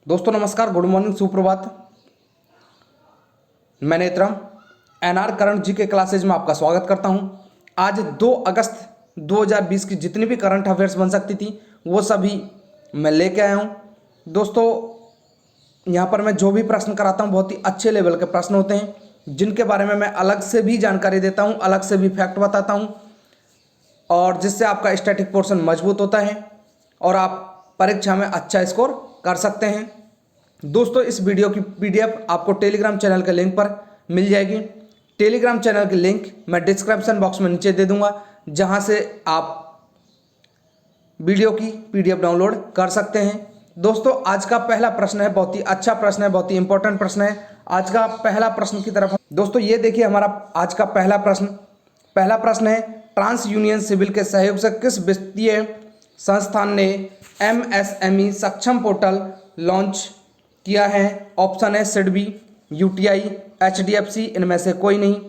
दोस्तों नमस्कार, good morning, सुप्रभात। मैं नेत्रम एनआर करंट जी के क्लासेज में आपका स्वागत करता हूं। आज 2 अगस्त 2020 की जितनी भी करंट अफेयर्स बन सकती थी वो सभी मैं लेके आया हूं। दोस्तों यहां पर मैं जो भी प्रश्न कराता हूं बहुत ही अच्छे लेवल के प्रश्न होते हैं जिनके बारे में मैं अलग से भी जानकारी देता हूं, अलग से भी फैक्ट बताता हूं और जिससे आपका स्टैटिक पोर्शन मजबूत होता है और आप परीक्षा में अच्छा स्कोर कर सकते हैं। दोस्तों इस वीडियो की पीडीएफ आपको टेलीग्राम चैनल के लिंक पर मिल जाएगी। टेलीग्राम चैनल की लिंक मैं डिस्क्रिप्शन बॉक्स में नीचे दे दूंगा, जहां से आप वीडियो की पीडीएफ डाउनलोड कर सकते हैं। दोस्तों आज का पहला प्रश्न है, बहुत ही अच्छा प्रश्न है, बहुत ही इंपॉर्टेंट प्रश्न है। आज का पहला प्रश्न की तरफ दोस्तों ये देखिए, हमारा आज का पहला प्रश्न है, ट्रांस यूनियन सिविल के सहयोग से किस वित्तीय संस्थान ने एमएसएमई सक्षम पोर्टल लॉन्च किया है? ऑप्शन है सिडबी, यूटीआई, एचडीएफसी, इनमें से कोई नहीं।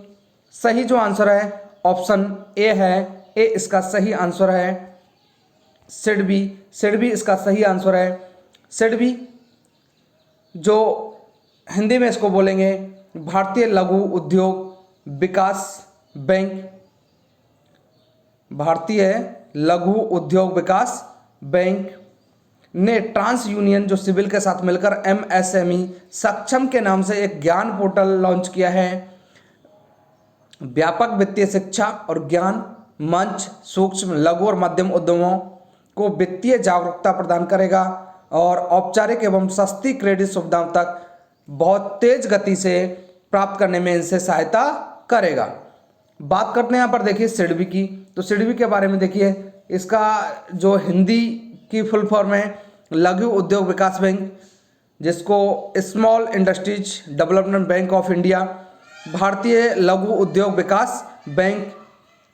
सही जो आंसर है ऑप्शन ए है, ए इसका सही आंसर है। सिडबी इसका सही आंसर है। सिडबी जो हिंदी में इसको बोलेंगे भारतीय लघु उद्योग विकास बैंक, भारतीय लघु उद्योग विकास बैंक ने ट्रांस यूनियन जो सिविल के साथ मिलकर एमएसएमई सक्षम के नाम से एक ज्ञान पोर्टल लॉन्च किया है। व्यापक वित्तीय शिक्षा और ज्ञान मंच सूक्ष्म लघु और मध्यम उद्यमों को वित्तीय जागरूकता प्रदान करेगा और औपचारिक एवं सस्ती क्रेडिट सुविधाओं तक बहुत तेज गति से प्राप्त करने में इनसे सहायता करेगा। बात करते हैं यहाँ पर देखिए सिडबी की, तो सिडबी के बारे में देखिए, इसका जो हिंदी की फुल फॉर्म है लघु उद्योग विकास बैंक, जिसको small industries development bank of India, भारतीय लघु उद्योग विकास बैंक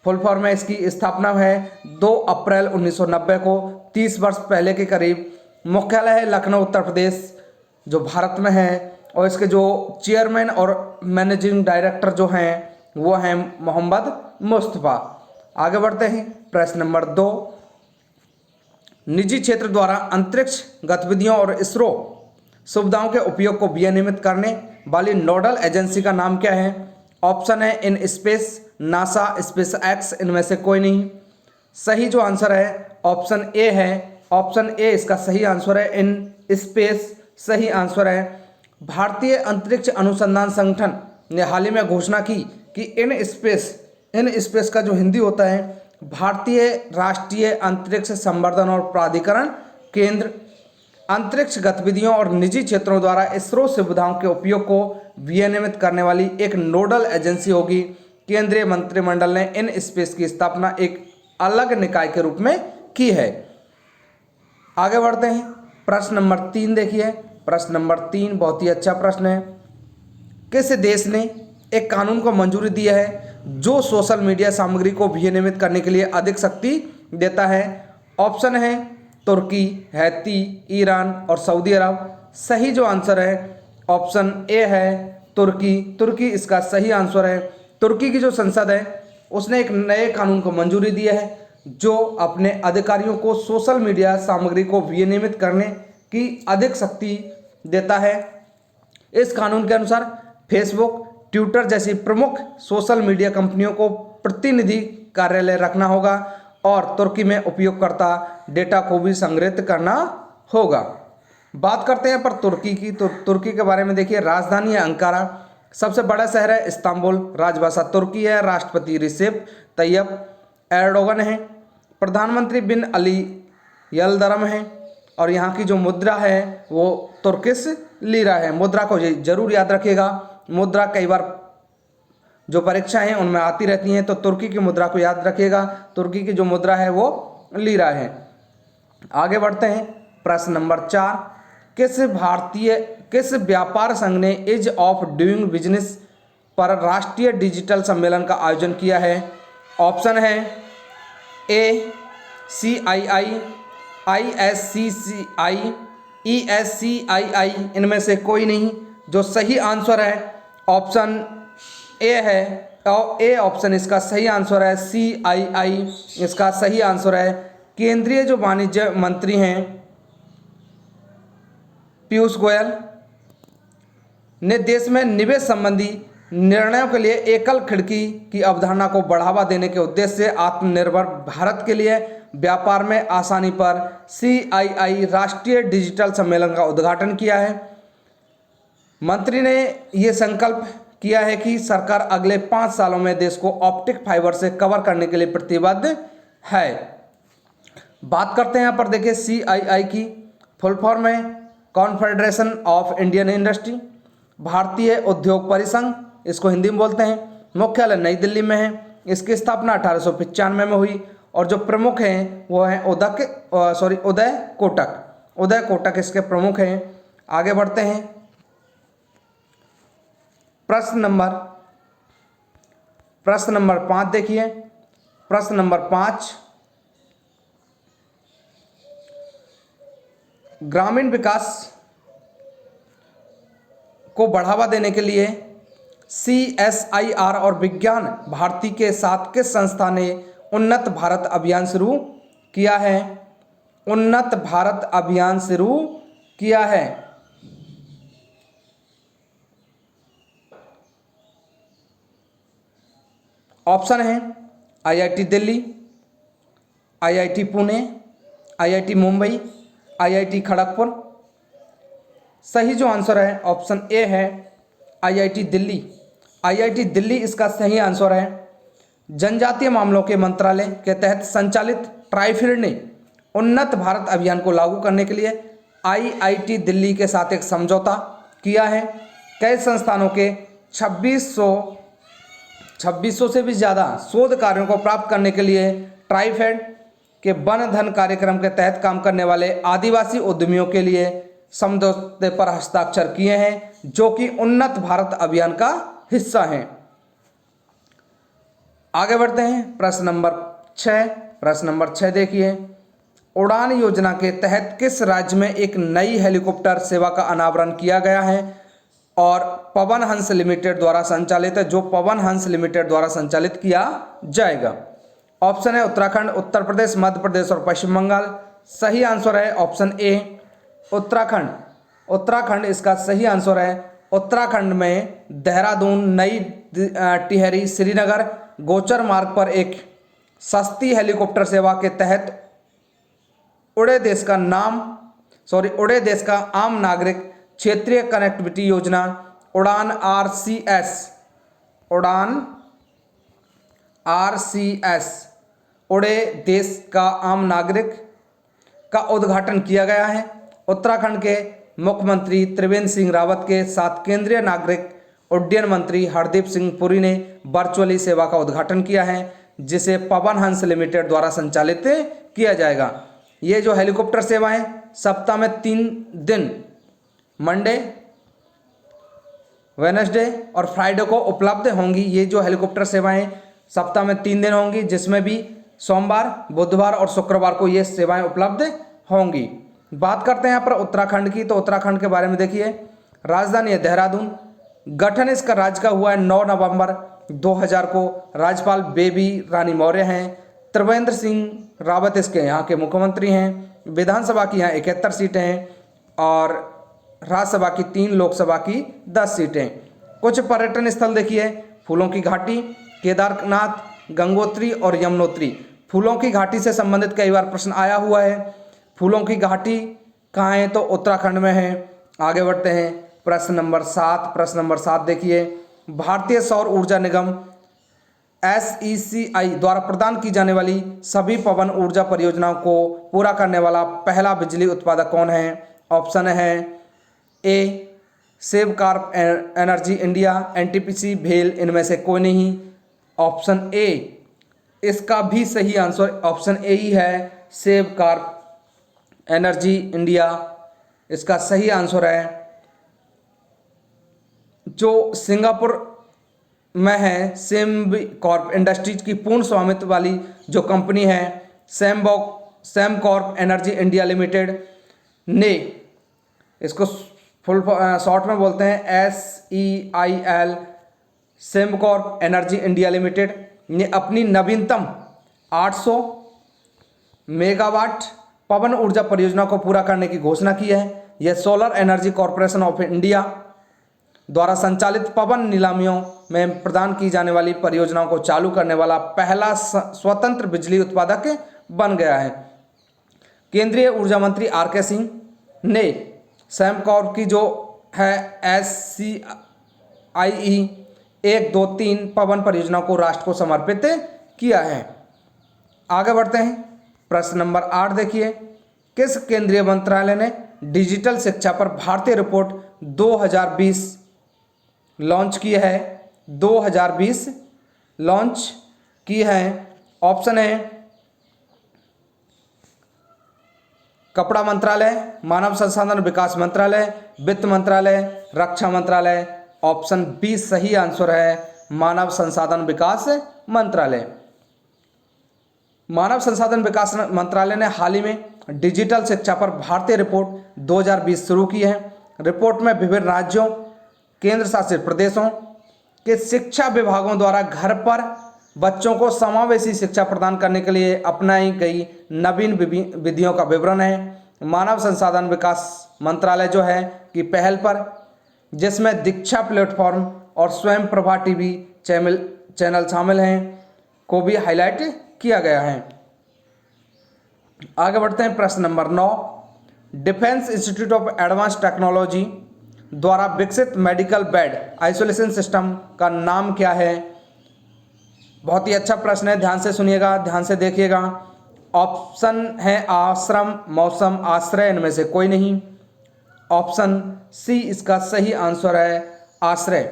फुल फॉर्म है। इसकी स्थापना है 2 अप्रैल 1990 को, 30 वर्ष पहले के करीब। मुख्यालय है लखनऊ उत्तर प्रदेश जो भारत में है और इसके जो चेयरमैन और मैनेजिंग डायरेक्टर जो हैं वो हैं मोहम्मद मुस्तफ़ा। आगे बढ़ते हैं, प्रश्न नंबर 2। निजी क्षेत्र द्वारा अंतरिक्ष गतिविधियों और इसरो सुविधाओं के उपयोग को विनियमित करने वाली नोडल एजेंसी का नाम क्या है? ऑप्शन है in space, NASA, space x, इनमें से कोई नहीं। सही जो आंसर है ऑप्शन ए है। ऑप्शन ए इसका सही आंसर है, इन स्पेस सही आंसर है। भारतीय अंतरिक्ष अनुसंधान संगठन ने हाल ही में घोषणा की कि इन स्पेस का जो हिंदी होता है भारतीय राष्ट्रीय अंतरिक्ष संवर्धन और प्राधिकरण केंद्र अंतरिक्ष गतिविधियों और निजी क्षेत्रों द्वारा इसरो सुविधाओं के उपयोग को विनियमित करने वाली एक नोडल एजेंसी होगी। केंद्रीय मंत्रिमंडल ने इन स्पेस की स्थापना एक अलग निकाय के रूप में की है। आगे बढ़ते हैं, प्रश्न नंबर 3 देखिए। प्रश्न नंबर 3 बहुत ही अच्छा प्रश्न है। किस देश ने एक कानून को मंजूरी दी है जो सोशल मीडिया सामग्री को विनियमित करने के लिए अधिक शक्ति देता है? ऑप्शन है तुर्की, हैती, ईरान और सऊदी अरब। सही जो आंसर है ऑप्शन ए है तुर्की इसका सही आंसर है। तुर्की की जो संसद है उसने एक नए कानून को मंजूरी दी है जो अपने अधिकारियों को सोशल मीडिया सामग्री को विनियमित करने की अधिक शक्ति देता है। इस कानून के अनुसार फेसबुक, ट्विटर जैसी प्रमुख सोशल मीडिया कंपनियों को प्रतिनिधि कार्यालय रखना होगा और तुर्की में उपयोगकर्ता डेटा को भी संग्रहित करना होगा। बात करते हैं पर तुर्की की, तो तुर्की के बारे में देखिए, राजधानी है अंकारा, सबसे बड़ा शहर है इस्तांबुल, राजभाषा तुर्की है, राष्ट्रपति रिसेप तैयब एर्डोगन है, प्रधानमंत्री बिन अली यल्दरम है और यहाँ की जो मुद्रा है वो तुर्किश लीरा है। मुद्रा को जरूर याद रखिएगा, मुद्रा कई बार जो परीक्षाएं हैं उनमें आती रहती हैं, तो तुर्की की मुद्रा को याद रखिएगा। तुर्की की जो मुद्रा है वो लीरा है। आगे बढ़ते हैं, प्रश्न नंबर 4। किस व्यापार संघ ने ईज ऑफ डूइंग बिजनेस पर राष्ट्रीय डिजिटल सम्मेलन का आयोजन किया है? ऑप्शन है ए CII, ISCCI, ESCII, इनमें से कोई नहीं। जो सही आंसर है ऑप्शन ए है, ए ऑप्शन इसका सही आंसर है। CII इसका सही आंसर है। केंद्रीय जो वाणिज्य मंत्री हैं पीयूष गोयल ने देश में निवेश संबंधी निर्णयों के लिए एकल खिड़की की अवधारणा को बढ़ावा देने के उद्देश्य से आत्मनिर्भर भारत के लिए व्यापार में आसानी पर CII राष्ट्रीय डिजिटल सम्मेलन का उद्घाटन किया है। मंत्री ने ये संकल्प किया है कि सरकार अगले 5 सालों में देश को ऑप्टिक फाइबर से कवर करने के लिए प्रतिबद्ध है। बात करते हैं यहाँ पर देखिए CII की फुल फॉर्म है कॉन्फेडरेशन ऑफ इंडियन इंडस्ट्री, भारतीय उद्योग परिसंघ इसको हिंदी में बोलते हैं। मुख्यालय नई दिल्ली में है। इसकी स्थापना 1895 में हुई और जो प्रमुख हैं वो हैं उदय कोटक इसके प्रमुख हैं। आगे बढ़ते हैं। प्रश्न नंबर 5 देखिए। प्रश्न नंबर 5, ग्रामीण विकास को बढ़ावा देने के लिए CSIR और विज्ञान भारती के साथ किस संस्था ने उन्नत भारत अभियान शुरू किया है? उन्नत भारत अभियान शुरू किया है। ऑप्शन है IIT Delhi, IIT Pune, IIT Mumbai, IIT Kharagpur. सही जो आंसर है ऑप्शन ए है IIT दिल्ली। IIT दिल्ली इसका सही आंसर है। जनजातीय मामलों के मंत्रालय के तहत संचालित ट्राइफेड ने उन्नत भारत अभियान को लागू करने के लिए IIT दिल्ली के साथ एक समझौता किया है। कई संस्थानों के 2600 से भी ज़्यादा शोध कार्यों को प्राप्त करने के लिए ट्राइफेड के वन धन कार्यक्रम के तहत काम करने वाले आदिवासी उद्यमियों के लिए समझौते पर हस्ताक्षर किए हैं, जो कि उन्नत भारत अभियान का हिस्सा हैं। आगे बढ़ते हैं। प्रश्न नंबर 6 देखिए। उड़ान योजना के तहत किस राज्य में एक नई हेलीकॉप्टर सेवा का अनावरण किया गया है और पवन हंस लिमिटेड द्वारा संचालित है, जो पवन हंस लिमिटेड द्वारा संचालित किया जाएगा? ऑप्शन है उत्तराखंड, उत्तर प्रदेश, मध्य प्रदेश और पश्चिम बंगाल। सही आंसर है ऑप्शन ए उत्तराखंड इसका सही आंसर है। उत्तराखंड में देहरादून, नई टिहरी, श्रीनगर गोचर मार्ग पर एक सस्ती हेलीकॉप्टर सेवा के तहत उड़े देश का आम नागरिक क्षेत्रीय कनेक्टिविटी योजना उड़ान RCS उड़े देश का आम नागरिक का उद्घाटन किया गया है। उत्तराखंड के मुख्यमंत्री त्रिवेंद्र सिंह रावत के साथ केंद्रीय नागरिक उड्डयन मंत्री हरदीप सिंह पुरी ने वर्चुअली सेवा का उद्घाटन किया है, जिसे पवन हंस लिमिटेड द्वारा संचालित किया जाएगा। ये जो हेलीकॉप्टर सेवाएं सप्ताह में 3 दिन मंडे, वेडनेसडे और फ्राइडे को उपलब्ध होंगी। ये जो हेलीकॉप्टर सेवाएं सप्ताह में 3 दिन होंगी, जिसमें भी सोमवार, बुधवार और शुक्रवार को ये सेवाएं उपलब्ध होंगी। बात करते हैं यहाँ पर उत्तराखंड की, तो उत्तराखंड के बारे में देखिए। राजधानी है देहरादून। गठन इसका राज्य का हुआ है 9 नवंबर 2000 को। राज्यपाल बेबी रानी मौर्य हैं। त्रिवेंद्र सिंह रावत इसके यहाँ के मुख्यमंत्री हैं। विधानसभा की यहाँ 71 सीटें हैं और राज्यसभा की 3, लोकसभा की 10 सीटें। कुछ पर्यटन स्थल देखिए। फूलों की घाटी, केदारनाथ, गंगोत्री और यमुनोत्री। फूलों की घाटी से संबंधित कई बार प्रश्न आया हुआ है। फूलों की घाटी कहाँ है? तो उत्तराखंड में है। आगे बढ़ते हैं। प्रश्न नंबर 7 देखिए। भारतीय सौर ऊर्जा निगम SECI द्वारा प्रदान की जाने वाली सभी पवन ऊर्जा परियोजनाओं को पूरा करने वाला पहला बिजली उत्पादक कौन है? ऑप्शन है ए सेवकॉर्प एनर्जी इंडिया, NTPC, भेल, इनमें से कोई नहीं। ऑप्शन ए इसका भी सही आंसर ऑप्शन ए ही है, सेवकॉर्प एनर्जी इंडिया इसका सही आंसर है। जो सिंगापुर में है सेमकॉर्प इंडस्ट्रीज की पूर्ण स्वामित्व वाली जो कंपनी है सेमकॉर्प एनर्जी इंडिया लिमिटेड ने, इसको फुल शॉर्ट में बोलते हैं SEIL, सेमकॉर्प एनर्जी इंडिया लिमिटेड ने अपनी नवीनतम 800 मेगावाट पवन ऊर्जा परियोजना को पूरा करने की घोषणा की है, यह solar energy corporation of India द्वारा संचालित पवन नीलामियों में प्रदान की जाने वाली परियोजनाओं को चालू करने वाला पहला स्वतंत्र बिजली उत्पादक बन गया है। केंद्रीय ऊर्जा मंत्री आर के सिंह ने सैमकॉर्प की जो है SCIE 1, 2, 3 पवन परियोजनाओं को राष्ट्र को समर्पित किया है। आगे बढ़ते हैं, प्रश्न नंबर 8 देखिए, किस केंद्रीय मंत्रालय ने डिजिटल शिक्षा पर भारतीय रिपोर्ट 2020 लॉन्च की है? 2020 लॉन्च की है। ऑप्शन है कपड़ा मंत्रालय, मानव संसाधन विकास मंत्रालय, वित्त मंत्रालय, रक्षा मंत्रालय। ऑप्शन बी सही आंसर है, मानव संसाधन विकास मंत्रालय। मानव संसाधन विकास मंत्रालय ने हाल ही में डिजिटल शिक्षा पर भारतीय रिपोर्ट 2020 शुरू की है। रिपोर्ट में विभिन्न राज्यों, केंद्र शासित प्रदेशों के शिक्षा विभागों द्वारा घर पर बच्चों को समावेशी शिक्षा प्रदान करने के लिए अपनाई गई नवीन विधियों का विवरण है। मानव संसाधन विकास मंत्रालय जो है कि पहल पर, जिसमें दीक्षा प्लेटफॉर्म और स्वयं प्रभा टीवी चैनल शामिल हैं, को भी हाईलाइट किया गया है। आगे बढ़ते हैं, प्रश्न number 9, defence institute of advance technology द्वारा विकसित मेडिकल बेड आइसोलेशन सिस्टम का नाम क्या है? बहुत ही अच्छा प्रश्न है, ध्यान से सुनिएगा, ध्यान से देखिएगा। ऑप्शन है आश्रम, मौसम, आश्रय, इनमें से कोई नहीं। ऑप्शन सी इसका सही आंसर है, आश्रय।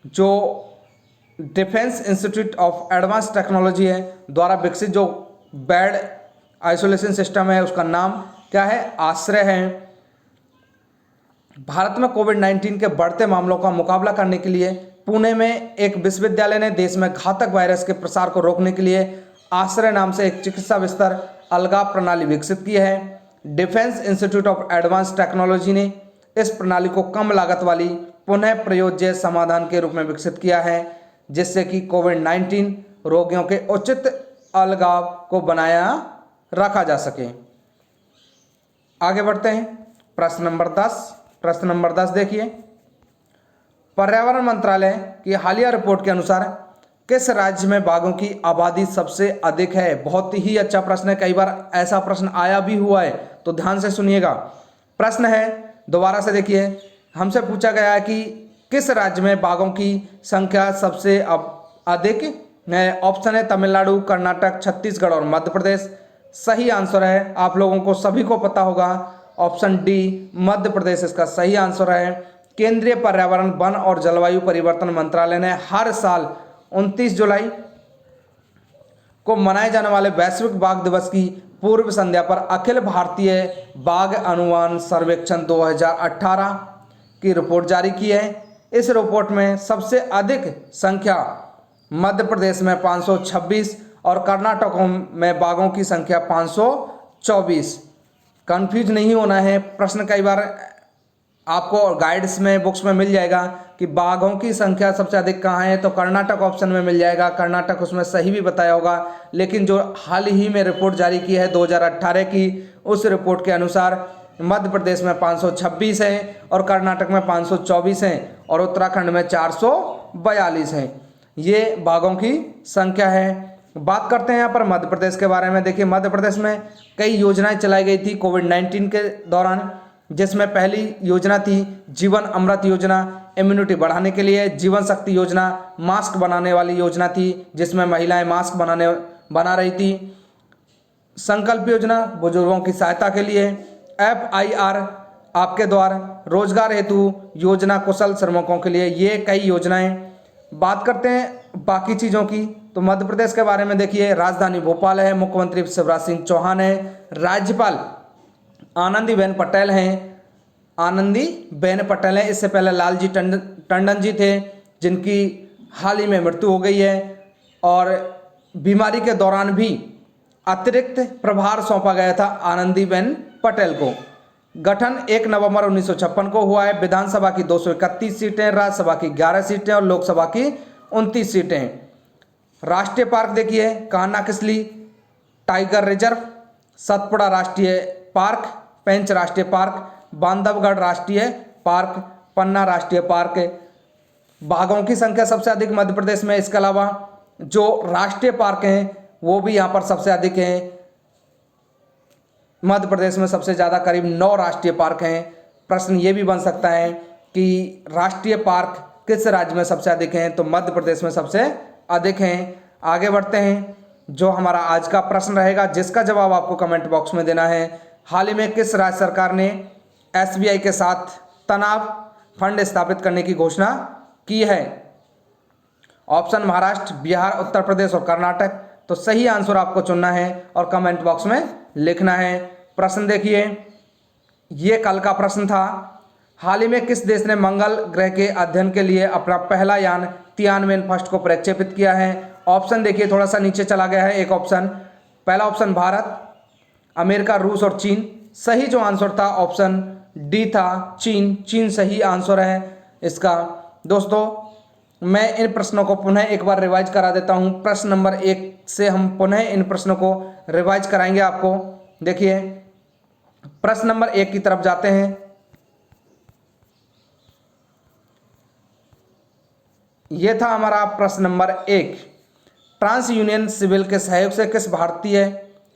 जो defence institute of advance technology है द्वारा विकसित जो बेड आइसोलेशन सिस्टम है उसका नाम क्या है? आश्रय है। भारत में कोविड-19 के बढ़ते मामलों का मुकाबला करने के लिए पुणे में एक विश्वविद्यालय ने देश में घातक वायरस के प्रसार को रोकने के लिए आश्रय नाम से एक चिकित्सा बिस्तर अलगाव प्रणाली विकसित की है। Defence institute of advance technology ने इस प्रणाली को कम लागत वाली पुनः प्रयोज्य समाधान के रूप में विकसित किया है, जिससे कि कोविड-19 रोगियों के उचित अलगाव को बनाया रखा जा सके। आगे बढ़ते हैं, प्रश्न नंबर 10। प्रश्न नंबर 10 देखिए, पर्यावरण मंत्रालय की हालिया रिपोर्ट के अनुसार किस राज्य में बाघों की आबादी सबसे अधिक है? बहुत ही अच्छा प्रश्न है, कई बार ऐसा प्रश्न आया भी हुआ है, तो ध्यान से सुनिएगा। प्रश्न है, दोबारा से देखिए, हमसे पूछा गया है कि किस राज्य में बाघों की संख्या सबसे अधिक है? ऑप्शन है तमिलनाडु, कर्नाटक, छत्तीसगढ़ और मध्य प्रदेश। सही आंसर है, आप लोगों को सभी को पता होगा, ऑप्शन डी मध्य प्रदेश इसका सही आंसर है। केंद्रीय पर्यावरण, वन और जलवायु परिवर्तन मंत्रालय ने हर साल 29 जुलाई को मनाए जाने वाले वैश्विक बाघ दिवस की पूर्व संध्या पर अखिल भारतीय बाघ अनुमान सर्वेक्षण 2018 की रिपोर्ट जारी की है। इस रिपोर्ट में सबसे अधिक संख्या मध्य प्रदेश में 526 और कर्नाटक में बाघों की संख्या 524। कंफ्यूज नहीं होना है, प्रश्न कई बार आपको गाइड्स में, बुक्स में मिल जाएगा कि बाघों की संख्या सबसे अधिक कहाँ है, तो कर्नाटक ऑप्शन में मिल जाएगा, कर्नाटक उसमें सही भी बताया होगा। लेकिन जो हाल ही में रिपोर्ट जारी की है 2018 की, उस रिपोर्ट के अनुसार मध्य प्रदेश में 526 हैं और कर्नाटक में 524 हैं और उत्तराखंड में 442 हैं। ये बाघों की संख्या है। बात करते हैं यहाँ पर मध्य प्रदेश के बारे में। देखिए, मध्य प्रदेश में कई योजनाएं चलाई गई थी कोविड-19 के दौरान, जिसमें पहली योजना थी जीवन अमृत योजना, इम्यूनिटी बढ़ाने के लिए, जीवन शक्ति योजना, मास्क बनाने वाली योजना थी जिसमें महिलाएं मास्क बना रही थी, संकल्प योजना बुजुर्गों की सहायता के लिए, FIR आपके द्वार रोजगार हेतु योजना कुशल श्रमिकों के लिए, ये कई योजनाएं। बात करते हैं बाकी चीज़ों की, तो मध्य प्रदेश के बारे में देखिए, राजधानी भोपाल है, मुख्यमंत्री शिवराज सिंह चौहान है, राज्यपाल आनंदीबेन पटेल हैं, आनंदीबेन पटेल हैं। इससे पहले लालजी टंडन जी थे, जिनकी हाल ही में मृत्यु हो गई है, और बीमारी के दौरान भी अतिरिक्त प्रभार सौंपा गया था आनंदीबेन पटेल को। गठन 1 नवंबर 1956 को हुआ है। विधानसभा की 231 सीटें, राज्यसभा की 11 सीटें और लोकसभा की 29 सीटें। राष्ट्रीय पार्क देखिए, कान्हा किसली टाइगर रिजर्व, सतपुड़ा राष्ट्रीय पार्क, पेंच राष्ट्रीय पार्क, बांधवगढ़ राष्ट्रीय पार्क, पन्ना राष्ट्रीय पार्क। बाघों की संख्या सबसे अधिक मध्य प्रदेश में। इसके अलावा जो राष्ट्रीय पार्क हैं वो भी यहाँ पर सबसे अधिक हैं। मध्य प्रदेश में सबसे ज़्यादा करीब 9 राष्ट्रीय पार्क हैं। प्रश्न ये भी बन सकता है कि राष्ट्रीय पार्क किस राज्य में सबसे अधिक हैं, तो मध्य प्रदेश में सबसे अधिक हैं। आगे बढ़ते हैं। जो हमारा आज का प्रश्न रहेगा जिसका जवाब आपको कमेंट बॉक्स में देना है। हाल ही में किस राज्य सरकार ने SBI के साथ तनाव फंड स्थापित करने की घोषणा की है? ऑप्शन महाराष्ट्र, बिहार, उत्तर प्रदेश और कर्नाटक। तो सही आंसर आपको चुनना है और कमेंट बॉक्स में लिखना है। प्रश्न देखिए, ये कल का प्रश्न था। हाल ही में किस देश ने मंगल ग्रह के अध्ययन के लिए अपना पहला यान तियानवेन-1 को प्रक्षेपित किया है? ऑप्शन देखिए, थोड़ा सा नीचे चला गया है एक ऑप्शन। पहला ऑप्शन भारत, अमेरिका, रूस और चीन। सही जो आंसर था ऑप्शन डी था, चीन। चीन सही आंसर है इसका। दोस्तों, मैं इन प्रश्नों को पुनः एक बार रिवाइज करा देता हूं। प्रश्न नंबर 1 से हम पुनः इन प्रश्नों को रिवाइज कराएंगे आपको। देखिए, प्रश्न नंबर 1 की तरफ जाते हैं। यह था हमारा प्रश्न नंबर 1। ट्रांस यूनियन सिविल के सहयोग से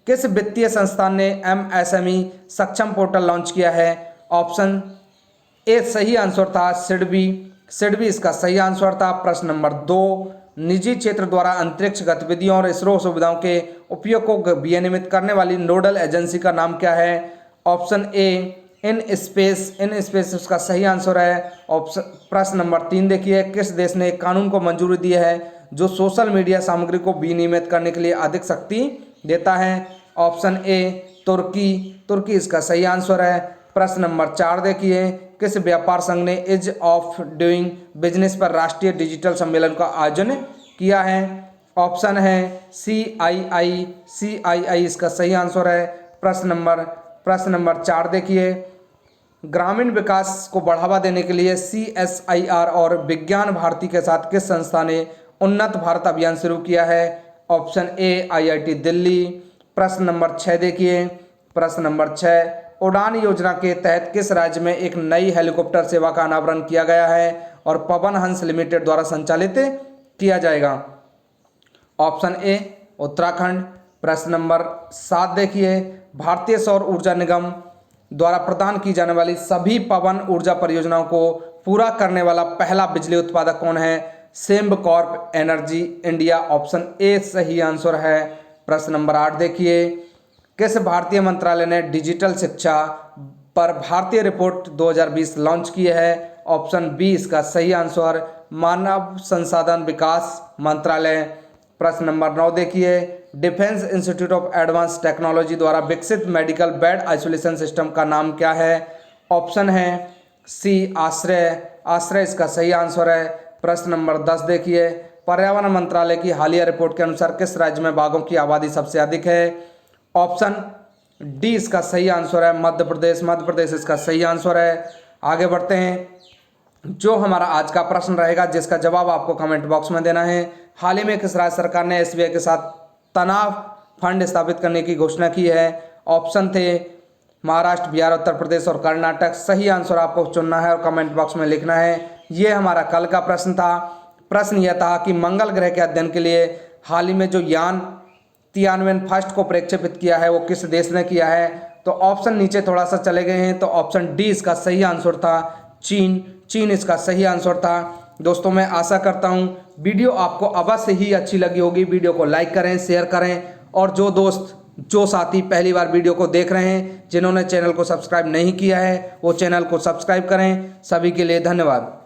किस वित्तीय संस्थान ने MSME सक्षम पोर्टल लॉन्च किया है? ऑप्शन ए सही आंसर था सिडबी इसका सही आंसर था। प्रश्न नंबर 2, निजी क्षेत्र द्वारा अंतरिक्ष गतिविधियों और इसरो सुविधाओं के उपयोग को विनियमित करने वाली नोडल एजेंसी का नाम क्या है? ऑप्शन ए इन स्पेस उसका सही आंसर है। ऑप्शन प्रश्न नंबर 3 देखिए, किस देश ने एक कानून को मंजूरी दी है जो सोशल मीडिया सामग्री को विनियमित करने के लिए अधिक शक्ति देता है? ऑप्शन ए तुर्की इसका सही आंसर है। प्रश्न नंबर 4 देखिए, किस व्यापार संघ ने ईज ऑफ डूइंग बिजनेस पर राष्ट्रीय डिजिटल सम्मेलन का आयोजन किया है? ऑप्शन है CII इसका सही आंसर है। प्रश्न नंबर 4 देखिए, ग्रामीण विकास को बढ़ावा देने के लिए CSIR और विज्ञान भारती के साथ किस संस्था ने उन्नत भारत अभियान शुरू किया है? Option A IIT Delhi. प्रश्न नंबर 6 देखिए, प्रश्न नंबर 6, उड़ान योजना के तहत किस राज्य में एक नई हेलीकॉप्टर सेवा का अनावरण किया गया है और पवन हंस लिमिटेड द्वारा संचालित किया जाएगा? Option A Uttarakhand. प्रश्न नंबर 7 देखिए, भारतीय सौर ऊर्जा निगम द्वारा प्रदान की जाने वाली सभी पवन ऊर्जा परियोजनाओं को पूरा करने वाला पहला बिजली उत्पादक कौन है? Sembcorp energy India. Option A सही आंसर है। प्रश्न नंबर 8 देखिए, किस भारतीय मंत्रालय ने डिजिटल शिक्षा पर भारतीय रिपोर्ट 2020 लॉन्च की है? ऑप्शन बी इसका सही आंसर, मानव संसाधन विकास मंत्रालय। प्रश्न नंबर 9 देखिए, defence institute of advance technology द्वारा विकसित मेडिकल बेड आइसोलेशन सिस्टम का नाम क्या है? ऑप्शन है सी आश्रय इसका सही आंसर है। प्रश्न नंबर 10 देखिए, पर्यावरण मंत्रालय की हालिया रिपोर्ट के अनुसार किस राज्य में बाघों की आबादी सबसे अधिक है? ऑप्शन डी इसका सही आंसर है, मध्य प्रदेश इसका सही आंसर है। आगे बढ़ते हैं। जो हमारा आज का प्रश्न रहेगा जिसका जवाब आपको कमेंट बॉक्स में देना है। हाल ही में किस राज्य सरकार ने SBI के साथ तनाव फंड स्थापित करने की घोषणा की है? ऑप्शन थे महाराष्ट्र, बिहार, उत्तर प्रदेश और कर्नाटक। सही आंसर आपको चुनना है और कमेंट बॉक्स में लिखना है। ये हमारा कल का प्रश्न था। प्रश्न यह था कि मंगल ग्रह के अध्ययन के लिए हाल ही में जो यान तियानवेन-1 को प्रक्षेपित किया है वो किस देश ने किया है? तो ऑप्शन नीचे थोड़ा सा चले गए हैं, तो ऑप्शन डी इसका सही आंसर था, चीन इसका सही आंसर था। दोस्तों, मैं आशा करता हूं वीडियो आपको अवश्य ही अच्छी लगी होगी। वीडियो को लाइक करें, शेयर करें और जो साथी पहली बार वीडियो को देख रहे हैं जिन्होंने चैनल को सब्सक्राइब नहीं किया है वो चैनल को सब्सक्राइब करें। सभी के लिए धन्यवाद।